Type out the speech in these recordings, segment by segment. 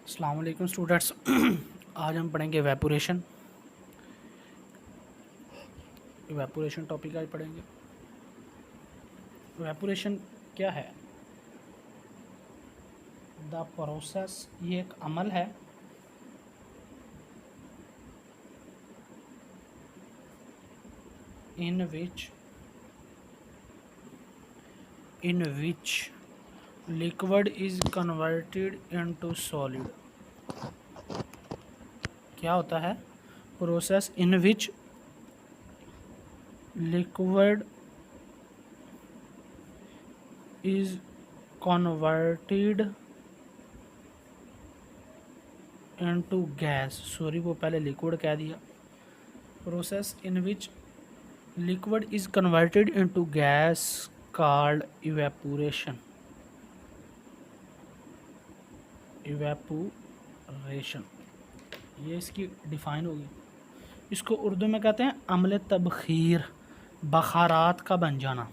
अस्सलाम वालेकुम स्टूडेंट्स। आज हम पढ़ेंगे इवेपोरेशन। इवेपोरेशन टॉपिक आज पढ़ेंगे। इवेपोरेशन क्या है? द प्रोसेस, ये एक अमल है in which liquid is converted into solid. क्या होता है? Process in which liquid is converted into gas. Sorry, वो पहले लिक्विड कह दिया। Process in which liquid is converted into gas called evaporation। ये इसकी डिफाइन होगी। इसको उर्दू में कहते हैं अमल तबखीर, बखारात का बन जाना।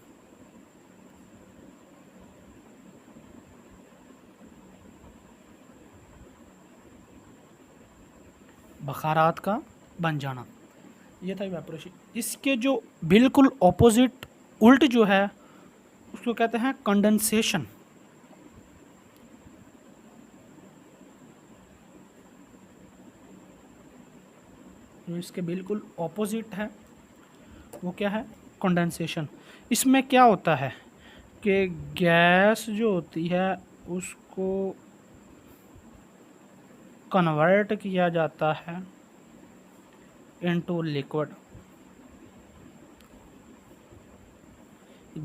बखारात का बन जाना, ये था इवेपोरेशन। इसके जो बिल्कुल ऑपोजिट, उल्ट जो है, उसको कहते हैं कंडेंसेशन। जो इसके बिल्कुल ऑपोजिट है वो क्या है? कंडेंसेशन। इसमें क्या होता है कि गैस जो होती है उसको कन्वर्ट किया जाता है इनटू लिक्विड।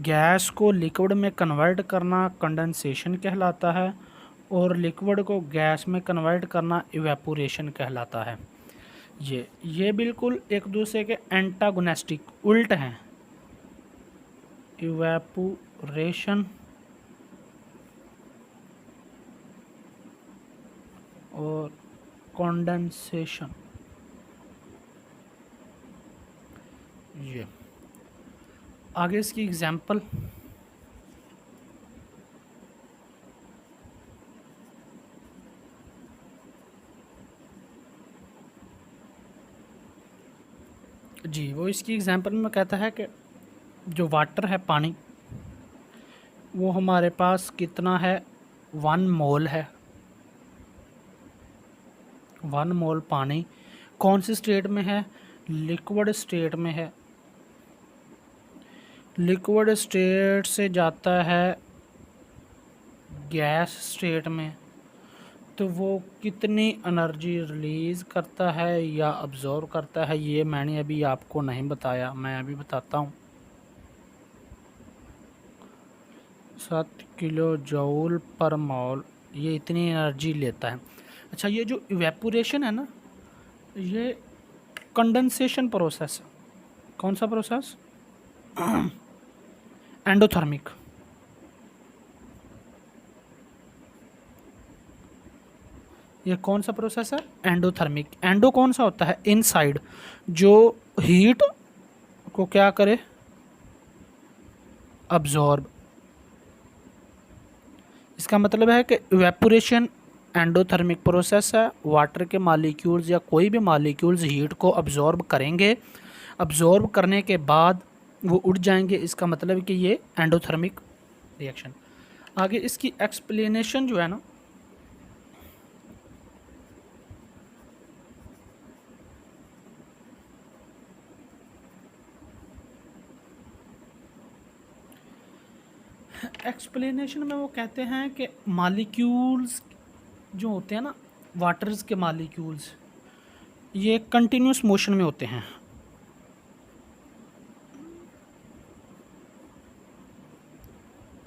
गैस को लिक्विड में कन्वर्ट करना कंडेंसेशन कहलाता है और लिक्विड को गैस में कन्वर्ट करना इवेपोरेशन कहलाता है। ये बिल्कुल एक दूसरे के एंटागोनिस्टिक, उल्ट हैं। इवेपोरेशन और कंडेंसेशन। ये आगे इसकी एग्जाम्पल। जी, वो इसकी एग्जाम्पल में कहता है कि जो वाटर है, पानी, वो हमारे पास कितना है? 1 मोल है। 1 मोल पानी कौन सी स्टेट में है? लिक्विड स्टेट में है। लिक्विड स्टेट से जाता है गैस स्टेट में, तो वो कितनी एनर्जी रिलीज़ करता है या अब्जॉर्ब करता है, ये मैंने अभी आपको नहीं बताया, मैं अभी बताता हूँ। 7 किलो जूल पर मोल, ये इतनी एनर्जी लेता है। अच्छा, ये जो इवेपोरेशन है ना, ये कंडेंसेशन प्रोसेस है। कौन सा प्रोसेस? एंडोथर्मिक। ये कौन सा प्रोसेस है? एंडोथर्मिक। एंडो कौन सा होता है? इनसाइड, जो हीट को क्या करे? अब्जॉर्ब। इसका मतलब है कि इवेपोरेशन एंडोथर्मिक प्रोसेस है। वाटर के मालिक्यूल्स या कोई भी मालिक्यूल्स हीट को अब्जॉर्ब करेंगे, अब्जॉर्ब करने के बाद वो उड़ जाएंगे। इसका मतलब है कि ये एंडोथर्मिक रिएक्शन। आगे इसकी एक्सप्लेनेशन जो है ना, एक्सप्लेनेशन में वो कहते हैं कि मालिक्यूल्स जो होते हैं ना, वाटर्स के मालिक्यूल्स, ये कंटिन्यूस मोशन में होते हैं।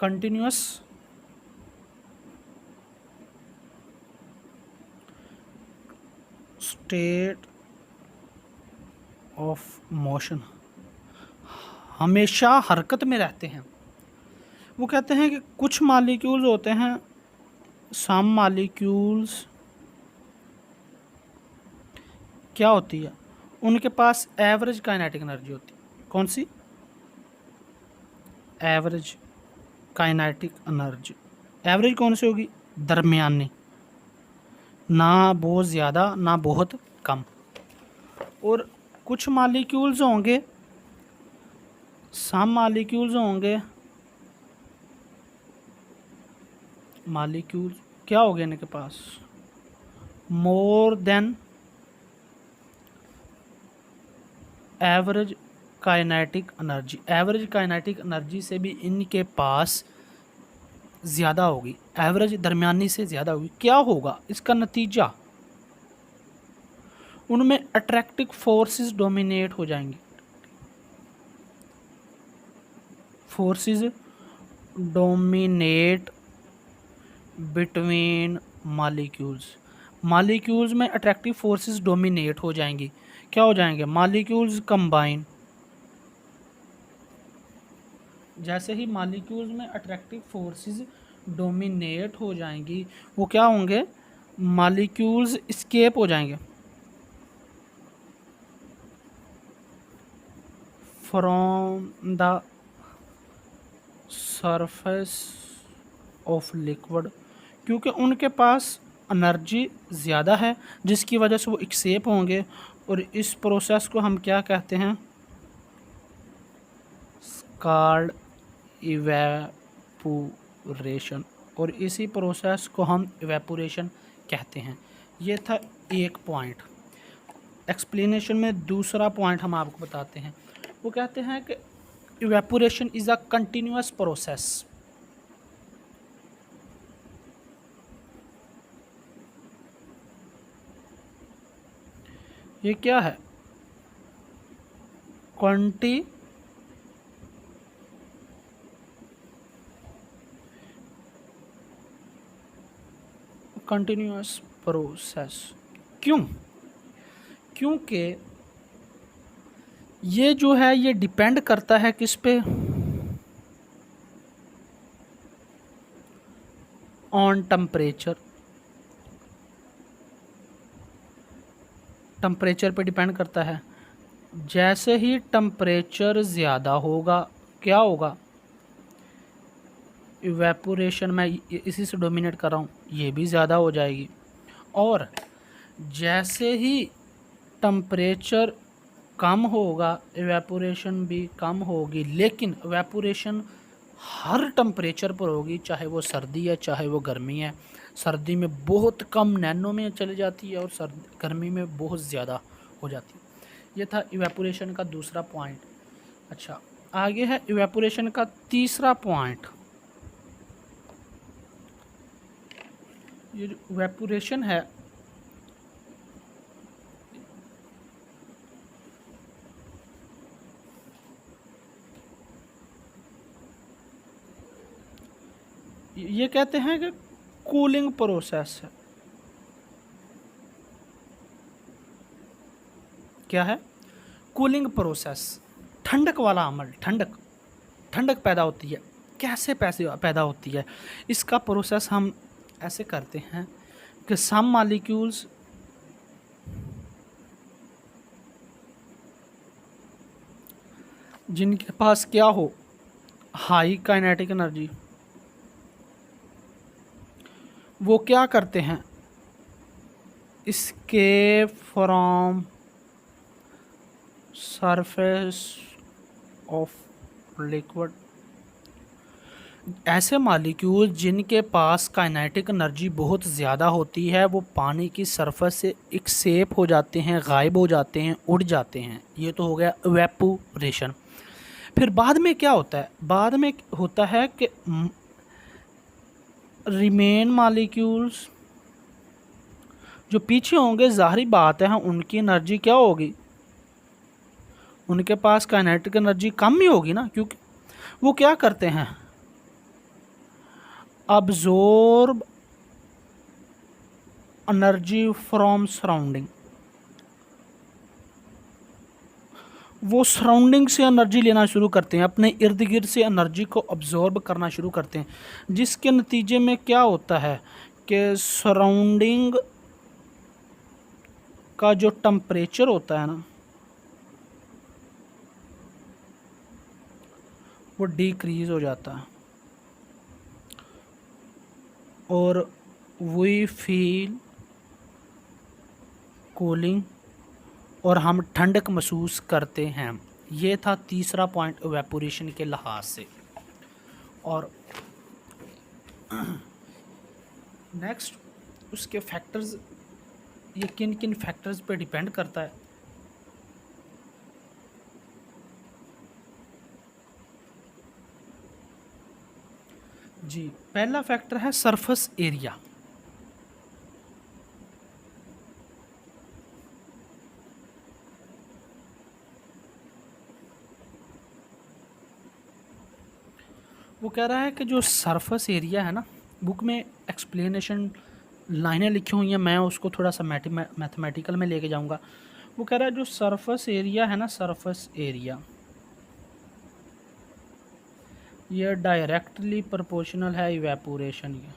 कंटिन्यूस स्टेट ऑफ मोशन, हमेशा हरकत में रहते हैं। वो कहते हैं कि कुछ मालिक्यूल्स होते हैं, सम मालिक्यूल्स क्या होती है, उनके पास एवरेज काइनेटिक एनर्जी होती है। कौन सी? Average kinetic energy. एवरेज कौन सी होगी? दरमियानी। ना बहुत ज़्यादा ना बहुत कम। और कुछ मालिक्यूल्स होंगे, सम मालिक्यूल्स होंगे, मालिक्यूल्स क्या हो गया इनके पास, more than average kinetic energy, average kinetic energy से भी इनके पास ज़्यादा होगी, एवरेज दरमियानी से ज़्यादा होगी। क्या होगा इसका नतीजा, उनमें अट्रैक्टिव फोर्सेस डोमिनेट हो जाएंगी, forces dominate between molecules, molecules में अट्रैक्टिव फोर्सेस डोमिनेट हो जाएंगी। क्या हो जाएंगे, मालिक्यूल्स कंबाइन, जैसे ही मालिक्यूल्स में अट्रैक्टिव फोर्सेस डोमिनेट हो जाएंगी वो क्या होंगे, मालिक्यूल्स एस्केप हो जाएंगे from the surface of liquid, क्योंकि उनके पास एनर्जी ज़्यादा है जिसकी वजह से वो एक्सेप होंगे। और इस प्रोसेस को हम क्या कहते हैं, कॉल्ड इवेपोरेशन, और इसी प्रोसेस को हम इवेपोरेशन कहते हैं। ये था एक पॉइंट। एक्सप्लेनेशन में दूसरा पॉइंट हम आपको बताते हैं, वो कहते हैं कि evaporation is a continuous process. ये क्या है, कंटिन्यूअस प्रोसेस। क्यों, क्योंकि ये जो है ये डिपेंड करता है किस पे, ऑन टेम्परेचर, टेम्परेचर पे डिपेंड करता है। जैसे ही टेम्परेचर ज़्यादा होगा क्या होगा, इवेपोरेशन में इसी से डोमिनेट कर रहा हूँ, ये भी ज़्यादा हो जाएगी। और जैसे ही टेम्परेचर कम होगा इवेपोरेशन भी कम होगी, लेकिन इवेपोरेशन हर टेम्परेचर पर होगी, चाहे वो सर्दी है चाहे वो गर्मी है। सर्दी में बहुत कम नैनो में चली जाती है और गर्मी में बहुत ज़्यादा हो जाती है। ये था इवेपोरेशन का दूसरा पॉइंट। अच्छा, आगे है इवेपोरेशन का तीसरा पॉइंट। ये जो इवेपोरेशन है ये कहते हैं कि कूलिंग प्रोसेस है। क्या है, कूलिंग प्रोसेस, ठंडक वाला अमल, ठंडक ठंडक पैदा होती है। कैसे पैदा होती है, इसका प्रोसेस हम ऐसे करते हैं कि सम मॉलिक्यूल्स जिनके पास क्या हो, हाई काइनेटिक एनर्जी, वो क्या करते हैं, escape from surface of liquid. ऐसे मालिक्यूल जिनके पास काइनेटिक एनर्जी बहुत ज़्यादा होती है वो पानी की सरफेस से एक्सेप हो जाते हैं, गायब हो जाते हैं, उड़ जाते हैं। ये तो हो गया इवेपोरेशन। फिर बाद में क्या होता है, बाद में होता है कि रिमेन मालिक्यूल्स जो पीछे होंगे, ज़ाहिरी बात है उनकी एनर्जी क्या होगी, उनके पास काइनेटिक एनर्जी कम ही होगी ना, क्योंकि वो क्या करते हैं, अब्जॉर्ब एनर्जी फ्रॉम सराउंडिंग, वो सराउंडिंग से एनर्जी लेना शुरू करते हैं, अपने इर्द गिर्द से एनर्जी को अब्जॉर्ब करना शुरू करते हैं, जिसके नतीजे में क्या होता है कि सराउंडिंग का जो टेम्परेचर होता है ना वो डिक्रीज़ हो जाता है और वी फील कूलिंग और हम ठंडक महसूस करते हैं। ये था तीसरा पॉइंट इवेपोरेशन के लिहाज से। और नेक्स्ट उसके फैक्टर्स, ये किन किन फैक्टर्स पे डिपेंड करता है। जी, पहला फैक्टर है सरफेस एरिया। वो कह रहा है कि जो सरफेस एरिया है ना, बुक में एक्सप्लेनेशन लाइनें लिखी हुई हैं, मैं उसको थोड़ा सा मैथमेटिकल में लेके जाऊंगा। वो कह रहा है जो सरफेस एरिया है ना, सरफेस एरिया ये डायरेक्टली प्रोपोर्शनल है इवेपोरेशन के।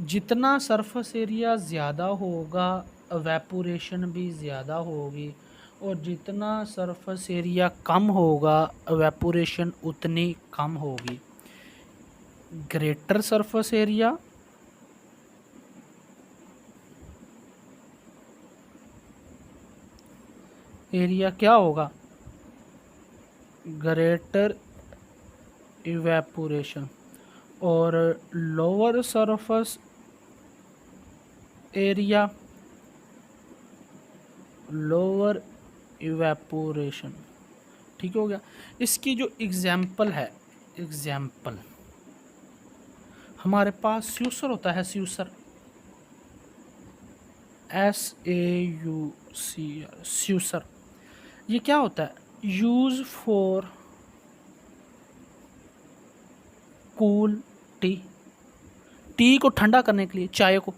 जितना सरफेस एरिया ज़्यादा होगा इवेपोरेशन भी ज़्यादा होगी, और जितना सरफेस एरिया कम होगा इवेपोरेशन उतनी कम होगी। ग्रेटर सरफेस एरिया क्या होगा, ग्रेटर इवेपोरेशन, और lower surface area lower evaporation. ठीक हो गया। इसकी जो एग्जाम्पल है, एग्जाम्पल हमारे पास स्यूसर होता है, स्यूसर SAUCR, स्यूसर। ये क्या होता है, use for cool T, T को ठंडा करने के लिए, चाय को।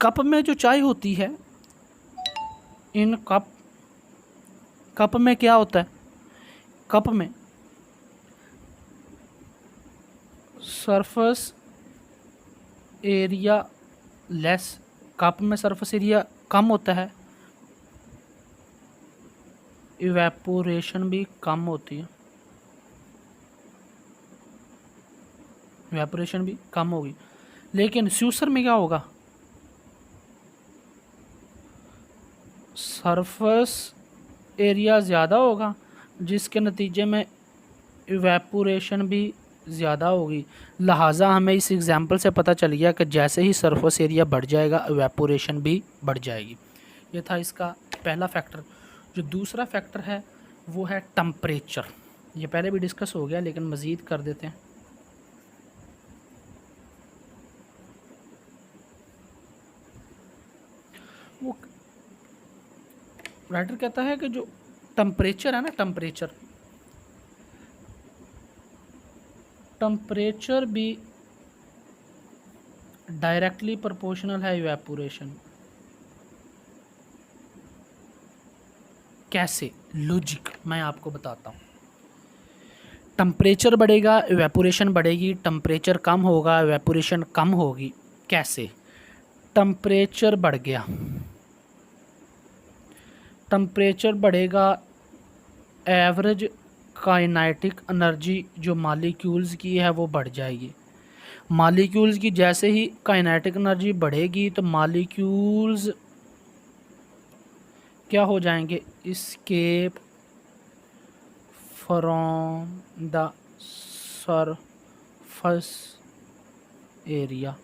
कप में जो चाय होती है, इन कप में क्या होता है, कप में सरफेस एरिया लेस, कप में सरफेस एरिया कम होता है, इवेपोरेशन भी कम होती है, इवेपोरेशन भी कम होगी। लेकिन स्यूसर में क्या होगा, सरफेस एरिया ज़्यादा होगा, जिसके नतीजे में इवेपोरेशन भी ज़्यादा होगी। लिहाजा हमें इस एग्जाम्पल से पता चल गया कि जैसे ही सरफेस एरिया बढ़ जाएगा इवेपोरेशन भी बढ़ जाएगी। ये था इसका पहला फैक्टर। जो दूसरा फैक्टर है वो है टम्परेचर। ये पहले भी डिस्कस हो गया लेकिन मज़ीद कर देते हैं। वो राइटर कहता है कि जो टम्परेचर है ना, टम्परेचर भी डायरेक्टली प्रोपोर्शनल है इवेपोरेशन। कैसे, लॉजिक मैं आपको बताता हूँ। टम्परेचर बढ़ेगा इवेपोरेशन बढ़ेगी, टम्परेचर कम होगा इवेपोरेशन कम होगी। कैसे, टम्परेचर बढ़ गया, टम्परेचर बढ़ेगा, एवरेज काइनेटिक एनर्जी जो मॉलिक्यूल्स की है वो बढ़ जाएगी। मॉलिक्यूल्स की जैसे ही काइनेटिक एनर्जी बढ़ेगी तो मॉलिक्यूल्स क्या हो जाएंगे, escape from the surface area,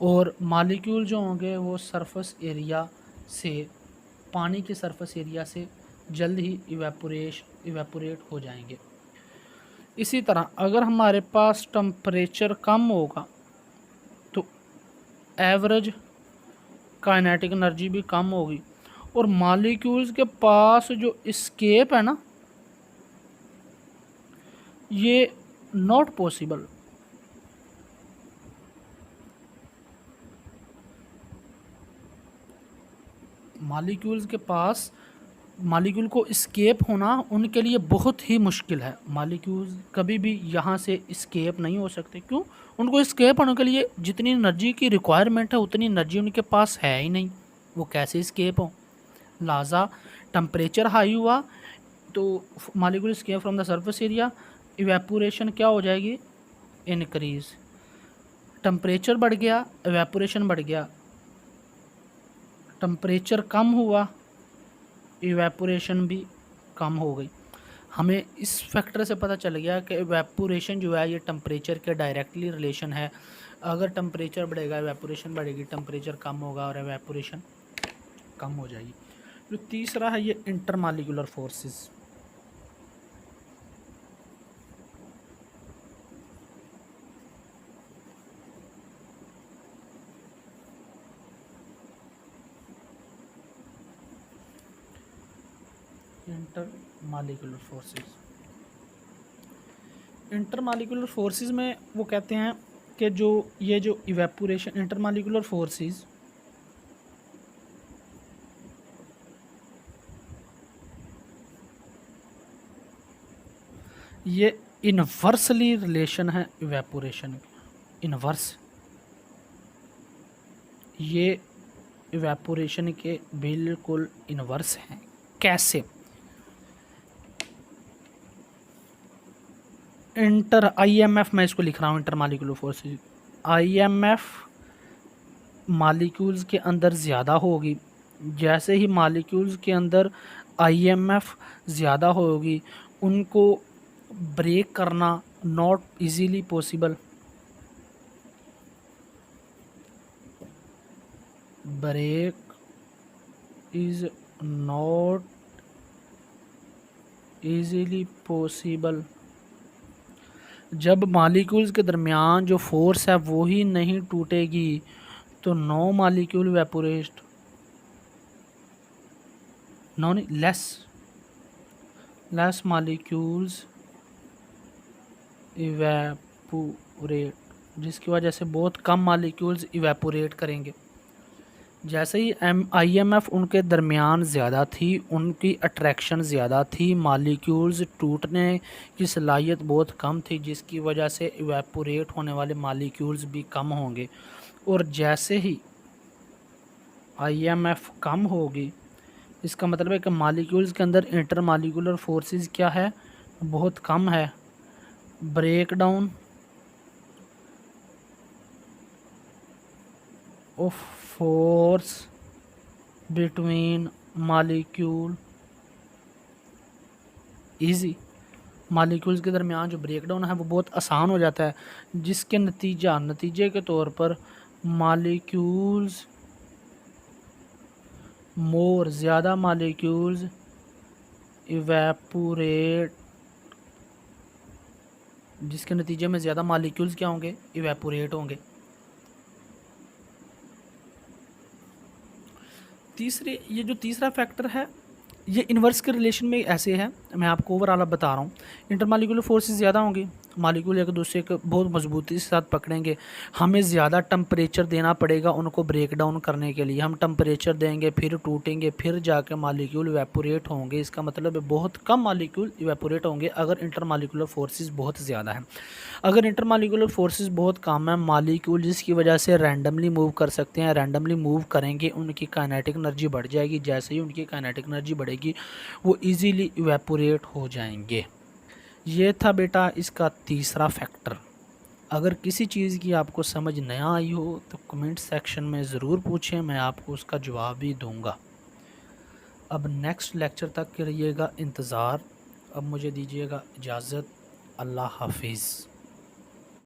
और मॉलिक्यूल जो होंगे वो सरफेस एरिया से, पानी के सरफेस एरिया से जल्द ही इवेपोरेट हो जाएंगे। इसी तरह अगर हमारे पास टम्परेचर कम होगा तो एवरेज काइनेटिक एनर्जी भी कम होगी, और मॉलिक्यूल्स के पास जो एस्केप है ना, ये नॉट पॉसिबल। मॉलिक्यूल्स के पास, मॉलिक्यूल को एस्केप होना उनके लिए बहुत ही मुश्किल है। मॉलिक्यूल्स कभी भी यहाँ से एस्केप नहीं हो सकते। क्यों, उनको एस्केप होने के लिए जितनी एनर्जी की रिक्वायरमेंट है उतनी एनर्जी उनके पास है ही नहीं, वो कैसे एस्केप हो। लिहाजा टम्परेचर हाई हुआ तो molecule escape from the surface area, evaporation क्या हो जाएगी, इनक्रीज। टेम्परेचर बढ़ गया, इवेपोरेशन बढ़ गया, टेम्परेचर कम हुआ, इवेपोरेशन भी कम हो गई। हमें इस फैक्टर से पता चल गया कि इवेपोरेशन जो है ये टेम्परेचर के डायरेक्टली रिलेशन है। अगर टेम्परेचर बढ़ेगा इवेपोरेशन बढ़ेगी, टेम्परेचर कम होगा और इवेपोरेशन कम हो जाएगी। जो तीसरा है ये intermolecular forces. Intermolecular forces, intermolecular forces में वो कहते हैं कि जो ये जो इवेपोरेशन इंटरमॉलिक्यूलर फोर्सेस ये इनवर्सली रिलेशन है इवेपोरेशन के, इनवर्स, ये इवेपोरेशन के बिल्कुल इनवर्स हैं। कैसे? IMF मैं इसको लिख रहा हूँ, इंटरमॉलिक्यूलर फोर्सेस। IMF मॉलिक्यूल्स के अंदर ज़्यादा होगी, जैसे ही मॉलिक्यूल्स के अंदर IMF ज़्यादा होगी उनको ब्रेक करना not easily possible, break is not easily possible. जब मॉलिक्यूल्स के दरमियान जो फोर्स है वो ही नहीं टूटेगी तो नो मॉलिक्यूल वेपोरेट, नो नहीं लेस मॉलिक्यूल्स इवेपोरेट, जिसकी वजह से बहुत कम मॉलिक्यूल्स इवेपोरेट करेंगे। जैसे ही IMF उनके दरमियान ज़्यादा थी, उनकी अट्रैक्शन ज़्यादा थी, मॉलिक्यूल्स टूटने की सलाहियत बहुत कम थी, जिसकी वजह से इवेपोरेट होने वाले मॉलिक्यूल्स भी कम होंगे। और जैसे ही IMF कम होगी, इसका मतलब है कि मॉलिक्यूल्स के अंदर इंटरमॉलिक्यूलर फोर्सेस क्या है, बहुत कम है। Break down of force between molecule easy, molecules के दरमियान जो ब्रेकडाउन है वो बहुत आसान हो जाता है, जिसके नतीजे के तौर पर मॉलिक्यूल्स मोर, ज़्यादा मॉलिक्यूल्स इवेपोरेट, जिसके नतीजे में ज़्यादा मॉलिक्यूल्स क्या होंगे, इवेपोरेट होंगे। ये जो तीसरा फैक्टर है ये इन्वर्स के रिलेशन में ऐसे है, मैं आपको ओवरऑल बता रहा हूँ। इंटरमॉलिक्यूलर फोर्सेस ज़्यादा होंगी, मॉलिक्यूल एक दूसरे को बहुत मजबूती के साथ पकड़ेंगे, हमें ज़्यादा टेम्परेचर देना पड़ेगा उनको ब्रेक डाउन करने के लिए। हम टेम्परेचर देंगे, फिर टूटेंगे, फिर जाके मॉलिक्यूल इवेपोरेट होंगे। इसका मतलब है बहुत कम मॉलिक्यूल इवेपोरेट होंगे अगर इंटरमॉलिक्यूलर फोर्सेस बहुत ज़्यादा है। अगर इंटरमॉलिक्यूलर फोर्सेस बहुत कम है, मॉलिक्यूल जिसकी वजह से रैंडमली मूव कर सकते हैं, रैंडमली मूव करेंगे, उनकी काइनेटिक एनर्जी बढ़ जाएगी। जैसे ही उनकी काइनेटिक एनर्जी बढ़ेगी वो इजीली इवेपोरेट हो जाएंगे। ये था बेटा इसका तीसरा फैक्टर। अगर किसी चीज़ की आपको समझ न आई हो तो कमेंट सेक्शन में ज़रूर पूछें, मैं आपको उसका जवाब भी दूंगा। अब नेक्स्ट लेक्चर तक करिएगा इंतज़ार। अब मुझे दीजिएगा इजाज़त। अल्लाह हाफिज़।